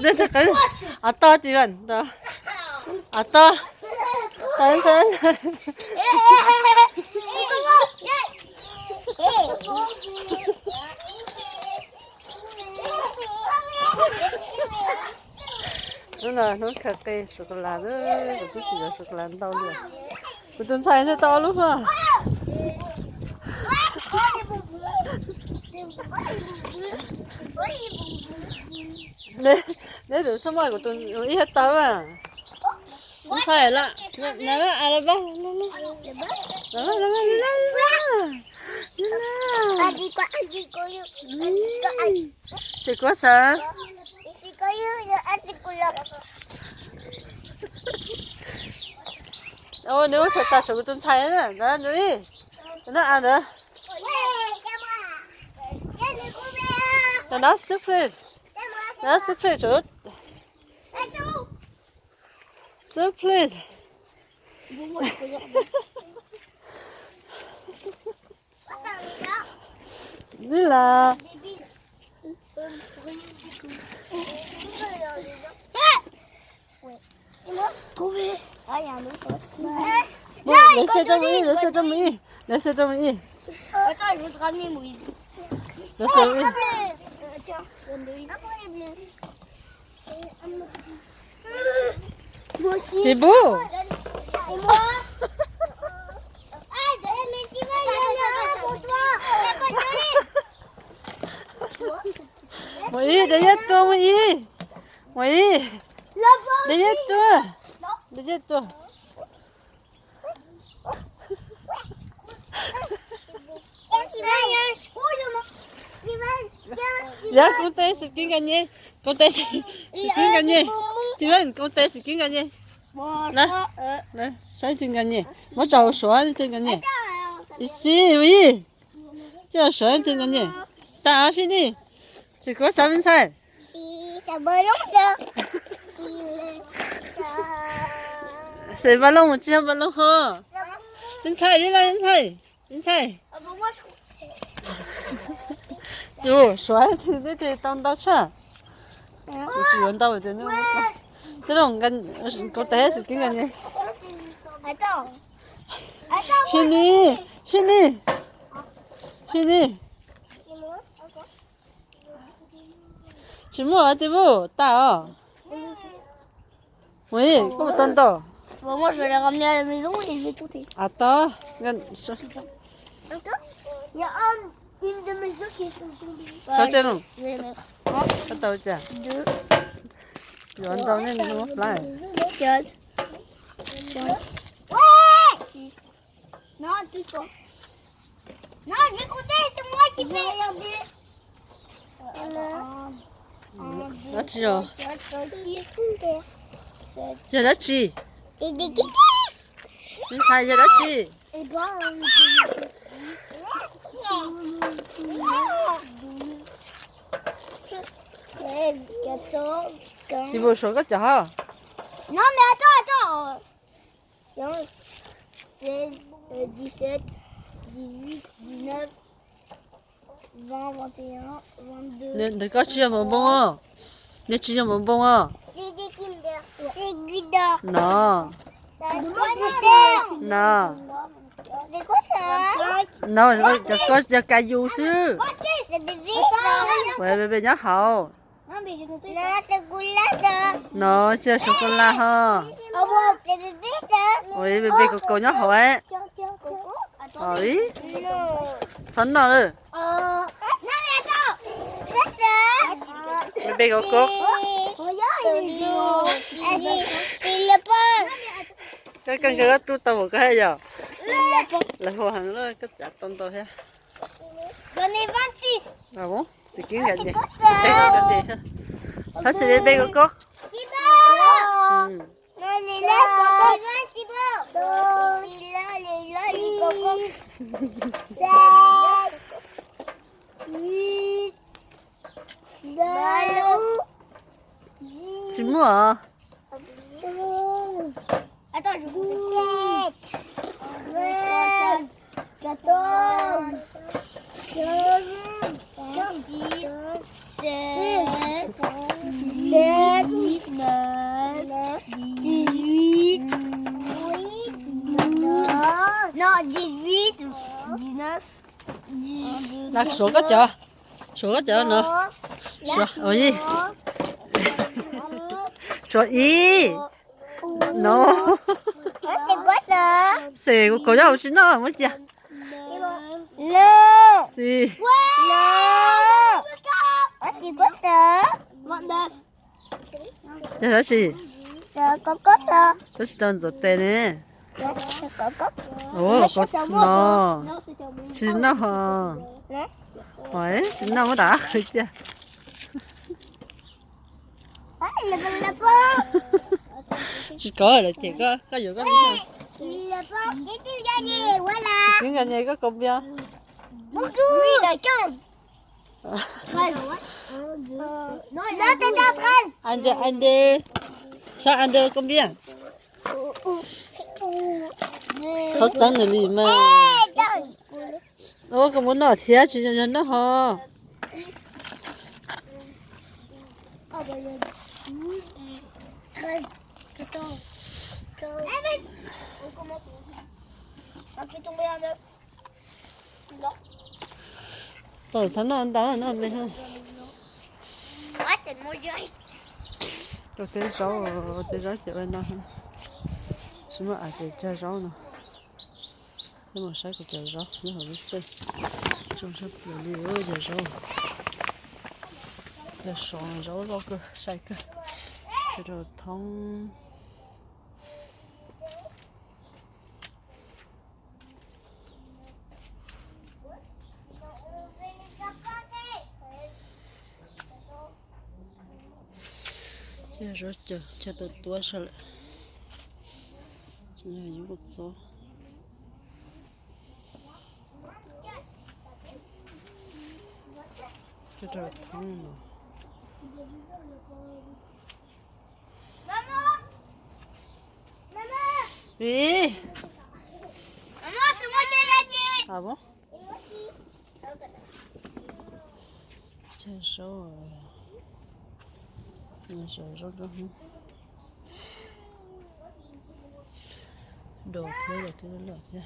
Đây sẽ cái à to thì vẫn to à to tới sẽ nó khạc cây sô cô la đó rồi cái gì là sô cô la to luôn của tuần sai sẽ to luôn hả để được số của tuần ít hết tao à không sai là nó à ba chị có sợ ôi nếu phải ta chụp tuần sai nữa đó nuôi nó ăn nữa nó sức phê nó sức phê chút sức phê đi là lấy xe cho mình lấy xe cho mình lấy xe cho mình lấy xe mình thì bố Mày để hết tôi mày để hết tôi dạ con té sẽ kiếm cái gì con té sẽ kiếm cái gì thì vẫn con té sẽ kiếm cái gì nè sai kiếm cái gì mất trâu xóa kiếm cái gì xí vậy cho xóa kiếm cái gì ta phi đi chỉ có 3 歳谁把弄我这样把弄好人才哟帅这当到车我只闻到我的那这种跟狗带是跟人家轩尼什么这不大哦喂这么短到Moi, je vais aller ramener à la maison et je vais compter. Attends, regarde ça. Il y a une de mes œufs qui sont tombées. Ça, c'est non. Je vais les mettre. Attends, tiens. 2, Tu vas en donner une autre là. 4, 5, ouais 6. Non, tout ça. Non, je vais compter, c'est moi qui fais. Regardez. 1, 2, Nó chỉ rồi. 4, 5, 6, 7. Giờ đó chi? Et des guinées. Mình xài giờ đó chi? Et toi, on 14, 15. Thì vừa số có chả hả? Non, mais attends. 15, 16, 17, 18, 19, 20, 21, 22. Nè có chia một bông à? Nè chia một bông à? C'est des Kinder. C'est Guida. Nó. Nó. C'est quoi ça? Nó có cái du sư. C'est bébé. Vậy bébé nhá hậu. Non, mais j'ai compris. Non, c'est Goula ça. Nó chia sô cô la ha. Ah bon, c'est bébé ça. Ôi bébé của cô nhá hậu ấy. Tiens, Coco. Ôi. Non. Sẵn nó rồi. Non, mais attends. C'est ça. Bébé của cô. Regarde, il est jaune. C'est le pain. Cái cái tu tao một cái giờ. C'est le pain. Là hồ hàng nó cái chặt tông tao ha. J'en ai 26. À bon? C'est qui cái gì? Cái gì? Ça c'est bébé của cô. Thibaut. Non, il est là, Coco. Thibaut. Il est là, il est Coco. 7, 8, 9, 10. C'est moi. Attends, je compte. 13, 14, 15, 16, 17, 18, 19, 18. Là số cái chợ. Số cái chợ nữa. Số ở gì? Số y. No. C'est quoi ça? C'est của cháu xin nó mới chưa? Non. Si. Non. C'est quoi ça? 29. Cái đó gì? C'est quoi ça? Cái gì đang做的呢? C'est quoi? Ồ, có nó. Non, c'était au bout. Xin nó hả? Non. Vậy, xin nó mới đã được chưa? Ah, il a pas le lapin. Chỉ có là chỉ có nhiều cái gì? Le lapin. J'ai gagné, voilà. Cái ngành này có combien? Beaucoup. Lui, il a 15. 13. Non, t'es à 13. Anh đi. Sao anh đi combien? Khó chắn là gì mà? Ồ, cái món nào thiệt chỉ cho nó hả? Ah bah il y a 12, 13, 14, 15. On commence. On fait tomber un œuf. Non. Tôi sẵn nó ăn đó nó lên hơn. Ouais, tellement dur. Tôi tới rau chịu bên đó hơn. Xin mà ai chơi rau nữa. Nhưng mà sai cái chơi rau nó hơi xinh. Trong sắp là liều chơi rau. Để sống rau rau cơ sai cơ. Cho nó thông. Chơi rau cho tôi tua sao lại. Chỉ là những cái số. Cho nó thông nữa. Maman. Maman. Oui. Maman, c'est moi qui ai gagné. À bon? Chơi rau nó sẽ rau rau hơn. Đồ thế là thế.